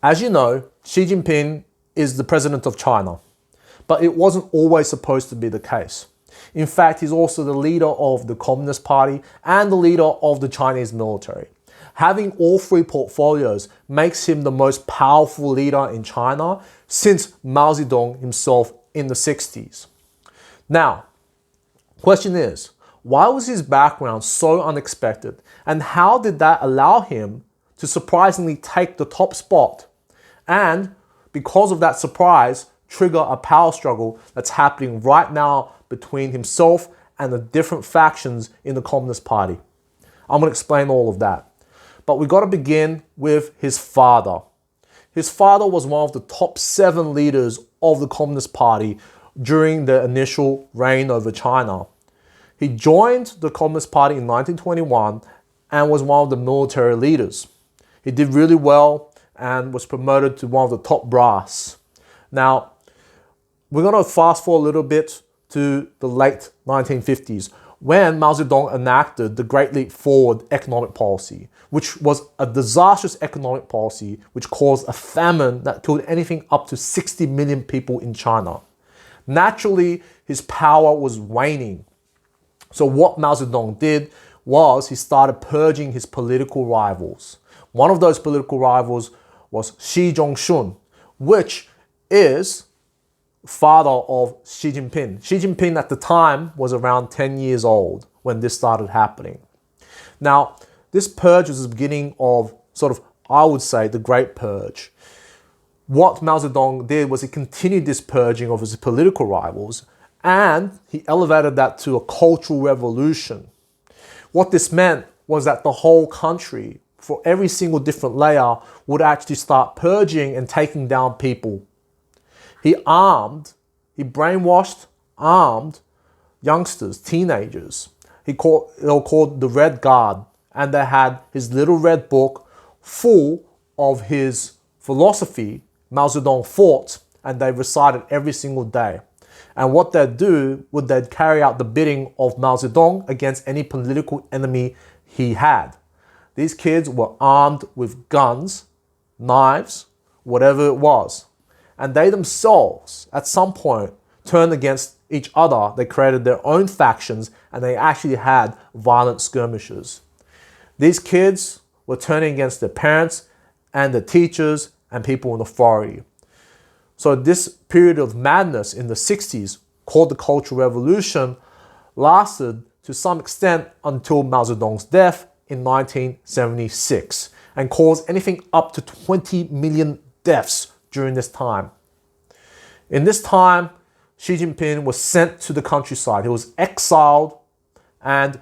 As you know, Xi Jinping is the president of China, but it wasn't always supposed to be the case. In fact, he's also the leader of the Communist Party and the leader of the Chinese military. Having all three portfolios makes him the most powerful leader in China since Mao Zedong himself in the 60s. Now, question is, why was his background so unexpected, and how did that allow him to surprisingly take the top spot and, because of that surprise, trigger a power struggle that's happening right now between himself and the different factions in the Communist Party? I'm going to explain all of that. But we got to begin with his father. His father was one of the top 7 leaders of the Communist Party during the initial reign over China. He joined the Communist Party in 1921 and was one of the military leaders. He did really well and was promoted to one of the top brass. Now, we're going to fast forward a little bit to the late 1950s when Mao Zedong enacted the Great Leap Forward economic policy, which was a disastrous economic policy which caused a famine that killed anything up to 60 million people in China. Naturally, his power was waning. So what Mao Zedong did was he started purging his political rivals. One of those political rivals was ZhongXun, which is father of Xi Jinping. Xi Jinping at the time was around 10 years old when this started happening. Now, this purge was the beginning of I would say, the Great Purge. What Mao Zedong did was he continued this purging of his political rivals, and he elevated that to a cultural revolution. What this meant was that the whole country, for every single different layer, would actually start purging and taking down people. He brainwashed, armed youngsters, teenagers. They were called the Red Guard, and they had his little red book full of his philosophy, Mao Zedong thought, and they recited every single day. And what they'd do would they'd carry out the bidding of Mao Zedong against any political enemy he had. These kids were armed with guns, knives, whatever it was. And they themselves, at some point, turned against each other. They created their own factions, and they actually had violent skirmishes. These kids were turning against their parents and their teachers and people in authority. So this period of madness in the 60s, called the Cultural Revolution, lasted to some extent until Mao Zedong's death in 1976 and caused anything up to 20 million deaths during this time. In this time, Xi Jinping was sent to the countryside. He was exiled and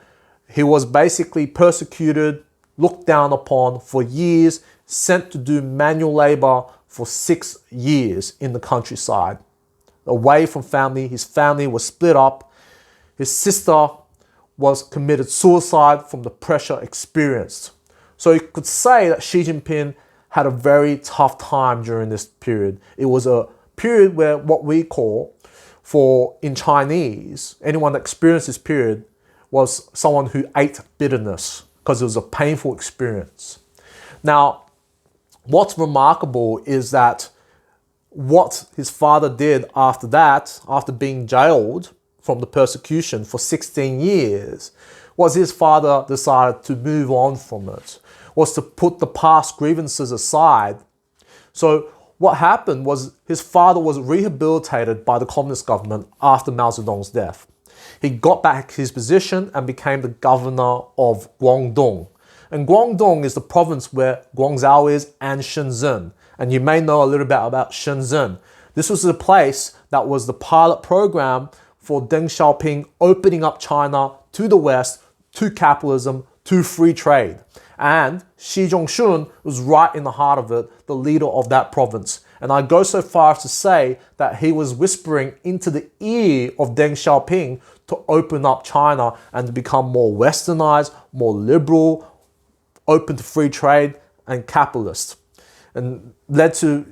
he was basically persecuted, looked down upon for years, sent to do manual labor for 6 years in the countryside. Away from family, his family was split up. His sister was committed suicide from the pressure experienced. So you could say that Xi Jinping had a very tough time during this period. It was a period where what we call, in Chinese, anyone that experienced this period was someone who ate bitterness because it was a painful experience. Now, what's remarkable is that what his father did after that, after being jailed from the persecution for 16 years, was his father decided to move on from it, was to put the past grievances aside. So what happened was his father was rehabilitated by the communist government after Mao Zedong's death. He got back his position and became the governor of Guangdong. And Guangdong is the province where Guangzhou is and Shenzhen. And you may know a little bit about Shenzhen. This was the place that was the pilot program for Deng Xiaoping opening up China to the West, to capitalism, to free trade. And Xi Jinping was right in the heart of it, the leader of that province. And I go so far as to say that he was whispering into the ear of Deng Xiaoping to open up China and to become more westernized, more liberal, open to free trade and capitalist, and led to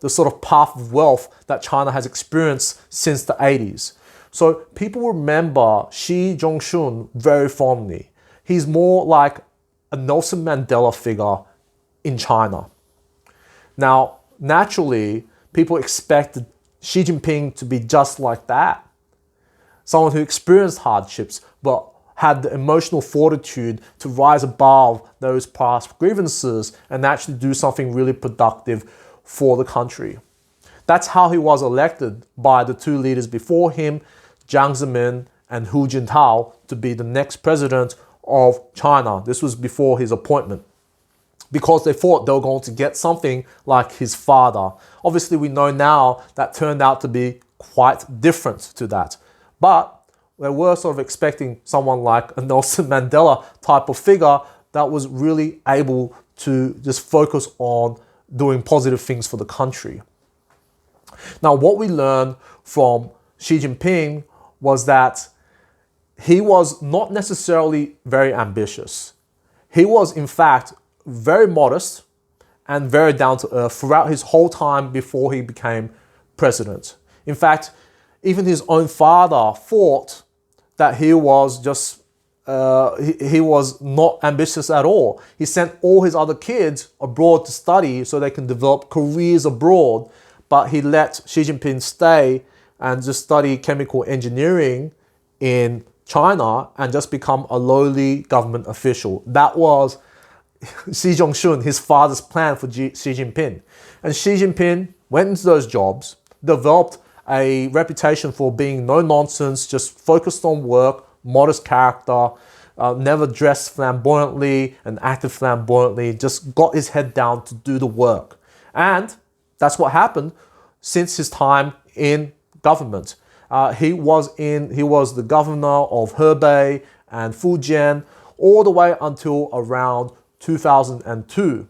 the sort of path of wealth that China has experienced since the 80s. So people remember Xi Jinping very fondly. He's more like a Nelson Mandela figure in China. Now, naturally, people expected Xi Jinping to be just like that. Someone who experienced hardships but had the emotional fortitude to rise above those past grievances and actually do something really productive for the country. That's how he was elected by the two leaders before him, Jiang Zemin and Hu Jintao, to be the next president of China. This was before his appointment, because they thought they were going to get something like his father. Obviously, we know now that turned out to be quite different to that. But they were sort of expecting someone like a Nelson Mandela type of figure that was really able to just focus on doing positive things for the country. Now, what we learned from Xi Jinping was that he was not necessarily very ambitious. He was, in fact, very modest and very down to earth throughout his whole time before he became president. In fact, even his own father thought that he was just he was not ambitious at all. He sent all his other kids abroad to study so they can develop careers abroad, but he let Xi Jinping stay and just study chemical engineering in China and just become a lowly government official. That was ZhongXun, his father's plan for Xi Jinping. And Xi Jinping went into those jobs, developed a reputation for being no nonsense, just focused on work, modest character, never dressed flamboyantly and acted flamboyantly, just got his head down to do the work. And that's what happened since his time in government. He was the governor of Hebei and Fujian all the way until around 2002.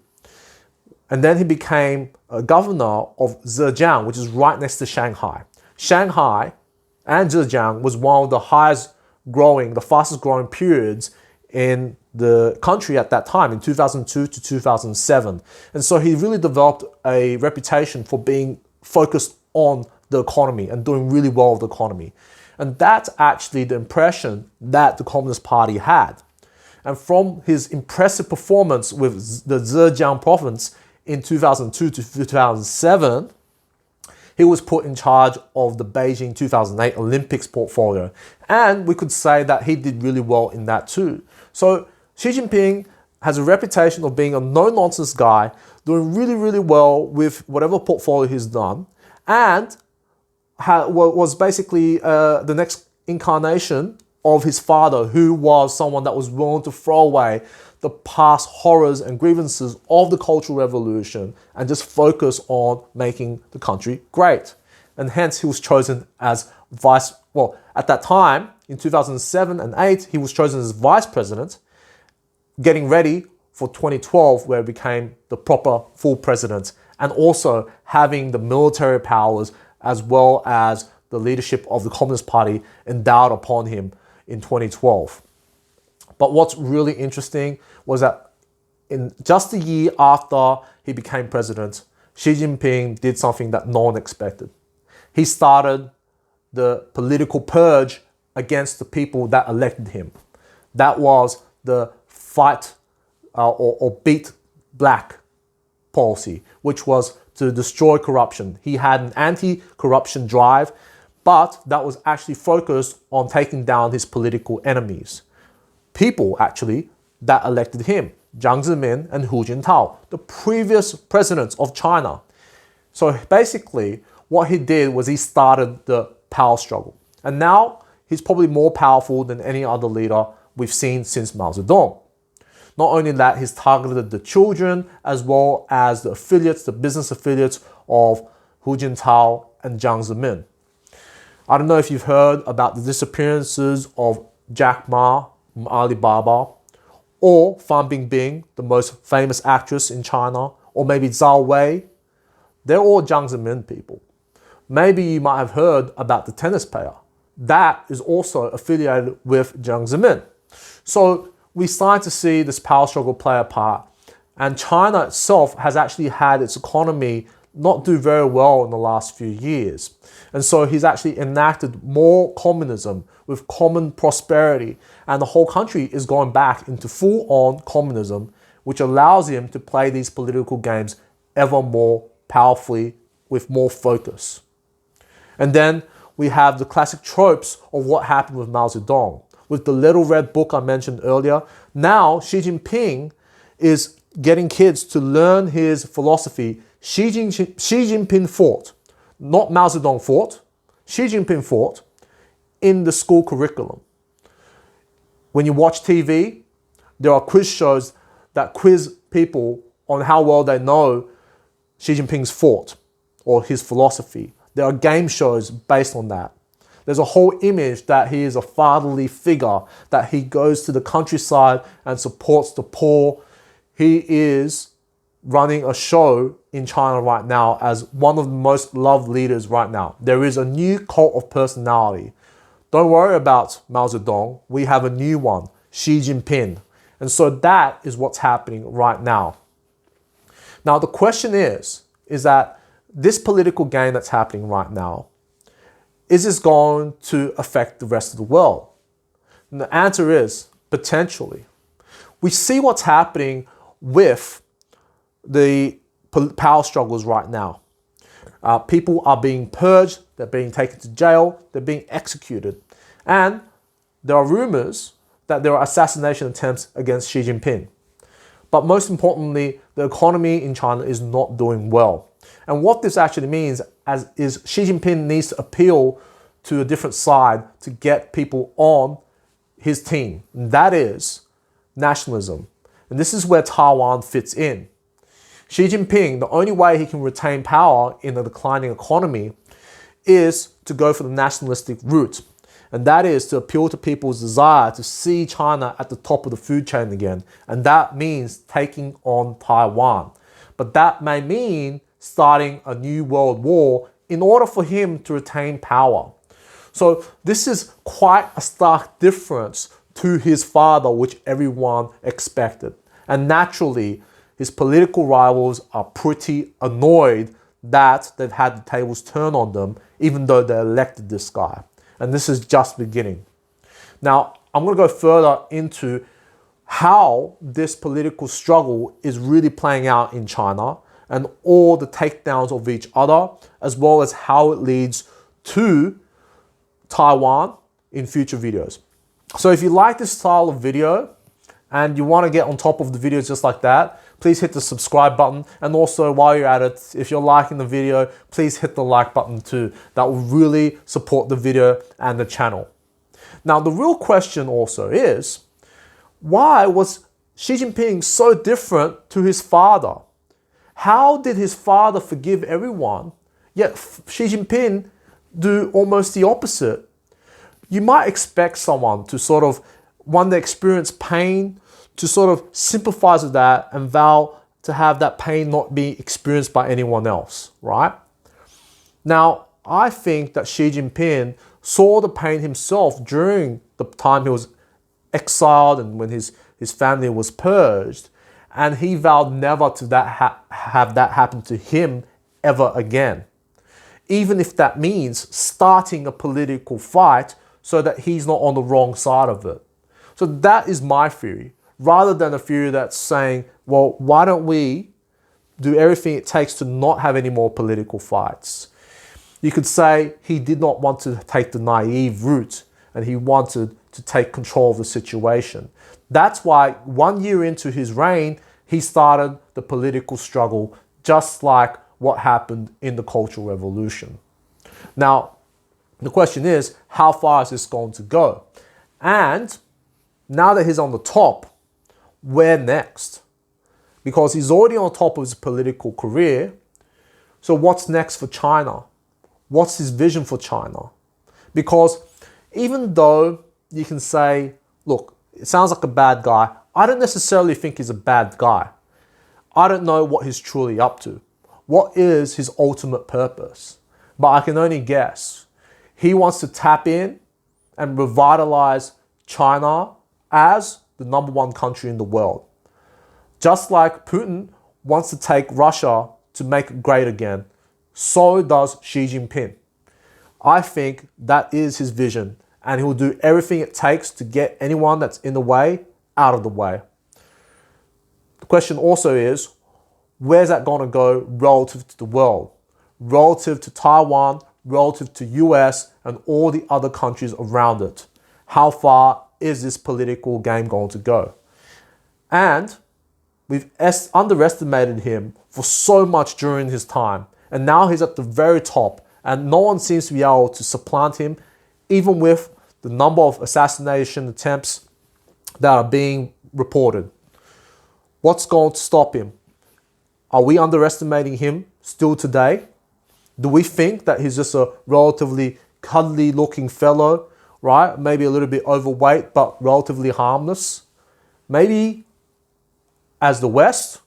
And then he became a governor of Zedong, which is right next to Shanghai. Shanghai and Zhejiang was one of the fastest growing periods in the country at that time, in 2002 to 2007. And so he really developed a reputation for being focused on the economy and doing really well with the economy. And that's actually the impression that the Communist Party had. And from his impressive performance with the Zhejiang province in 2002 to 2007, he was put in charge of the Beijing 2008 Olympics portfolio. And we could say that he did really well in that too. So Xi Jinping has a reputation of being a no-nonsense guy, doing really, really well with whatever portfolio he's done, and was basically the next incarnation of his father, who was someone that was willing to throw away the past horrors and grievances of the Cultural Revolution and just focus on making the country great. And hence he was chosen as at that time, in 2007 and 2008, he was chosen as vice president, getting ready for 2012, where he became the proper full president, and also having the military powers as well as the leadership of the Communist Party endowed upon him in 2012. But what's really interesting was that in just a year after he became president, Xi Jinping did something that no one expected. He started the political purge against the people that elected him. That was the fight or beat black policy, which was to destroy corruption. He had an anti-corruption drive, but that was actually focused on taking down his political enemies. People, actually, that elected him, Jiang Zemin and Hu Jintao, the previous presidents of China. So basically, what he did was he started the power struggle. And now, he's probably more powerful than any other leader we've seen since Mao Zedong. Not only that, he's targeted the children as well as the affiliates, the business affiliates of Hu Jintao and Jiang Zemin. I don't know if you've heard about the disappearances of Jack Ma from Alibaba, or Fan Bingbing, the most famous actress in China, or maybe Zhao Wei. They're all Jiang Zemin people. Maybe you might have heard about the tennis player. That is also affiliated with Jiang Zemin. So we start to see this power struggle play a part. And China itself has actually had its economy not do very well in the last few years. And so he's actually enacted more communism with common prosperity. And the whole country is going back into full-on communism, which allows him to play these political games ever more powerfully with more focus. And then we have the classic tropes of what happened with Mao Zedong. With the little red book I mentioned earlier, now Xi Jinping is getting kids to learn his philosophy, Xi Jin Pin Thought, not Mao Zedong Thought, Xi Jinping Thought, in the school curriculum. When you watch TV, there are quiz shows that quiz people on how well they know Xi Jinping's thought or his philosophy. There are game shows based on that. There's a whole image that he is a fatherly figure, that he goes to the countryside and supports the poor. He is running a show in China right now as one of the most loved leaders right now. There is a new cult of personality. Don't worry about Mao Zedong. We have a new one, Xi Jinping. And so that is what's happening right now. Now the question is that this political game that's happening right now, is this going to affect the rest of the world? And the answer is potentially. We see what's happening with the power struggles right now. People are being purged, they're being taken to jail, they're being executed. And there are rumors that there are assassination attempts against Xi Jinping. But most importantly, the economy in China is not doing well. And what this actually means is Xi Jinping needs to appeal to a different side to get people on his team. And that is nationalism. And this is where Taiwan fits in. Xi Jinping, the only way he can retain power in a declining economy is to go for the nationalistic route. And that is to appeal to people's desire to see China at the top of the food chain again. And that means taking on Taiwan. But that may mean starting a new world war in order for him to retain power. So this is quite a stark difference to his father, which everyone expected. And naturally, his political rivals are pretty annoyed that they've had the tables turned on them, even though they elected this guy. And this is just beginning. Now, I'm going to go further into how this political struggle is really playing out in China and all the takedowns of each other, as well as how it leads to Taiwan in future videos. So if you like this style of video and you want to get on top of the videos just like that, please hit the subscribe button. And also while you're at it, if you're liking the video, please hit the like button too. That will really support the video and the channel. Now, the real question also is, why was Xi Jinping so different to his father? How did his father forgive everyone, yet Xi Jinping do almost the opposite? You might expect someone to sort of, when they experience pain, to sort of sympathize with that and vow to have that pain not be experienced by anyone else, right? Now, I think that Xi Jinping saw the pain himself during the time he was exiled and when his family was purged, and he vowed never to have that happen to him ever again. Even if that means starting a political fight so that he's not on the wrong side of it. So that is my theory, rather than a theory that's saying, well, why don't we do everything it takes to not have any more political fights? You could say he did not want to take the naive route and he wanted to take control of the situation. That's why 1 year into his reign, he started the political struggle, just like what happened in the Cultural Revolution. Now, the question is, how far is this going to go? And now that he's on the top, where next? Because he's already on top of his political career. So what's next for China? What's his vision for China? Because even though you can say, look, it sounds like a bad guy, I don't necessarily think he's a bad guy. I don't know what he's truly up to. What is his ultimate purpose? But I can only guess. He wants to tap in and revitalize China as the #1 country in the world. Just like Putin wants to take Russia to make it great again, so does Xi Jinping. I think that is his vision, and he will do everything it takes to get anyone that's in the way out of the way. The question also is, where's that going to go relative to the world, relative to Taiwan, relative to US and all the other countries around it? How far is this political game going to go? And we've underestimated him for so much during his time. And now he's at the very top. And no one seems to be able to supplant him, even with the number of assassination attempts that are being reported. What's going to stop him? Are we underestimating him still today? Do we think that he's just a relatively cuddly looking fellow, right? Maybe a little bit overweight, but relatively harmless? Maybe as the West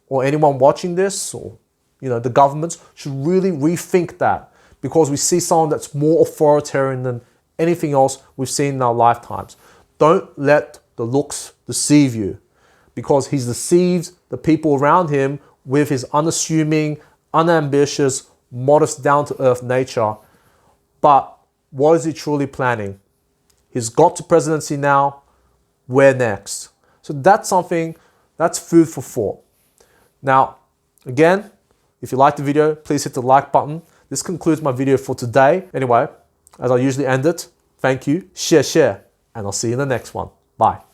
or anyone watching this, or the governments should really rethink that, because we see someone that's more authoritarian than anything else we've seen in our lifetimes. Don't let the looks deceive you, because he's deceived the people around him with his unassuming, unambitious, modest, down-to-earth nature. But what is he truly planning? He's got to presidency now. Where next? So that's something, that's food for thought. Now, again, if you liked the video, please hit the like button. This concludes my video for today. Anyway, as I usually end it, thank you, share, and I'll see you in the next one. Bye.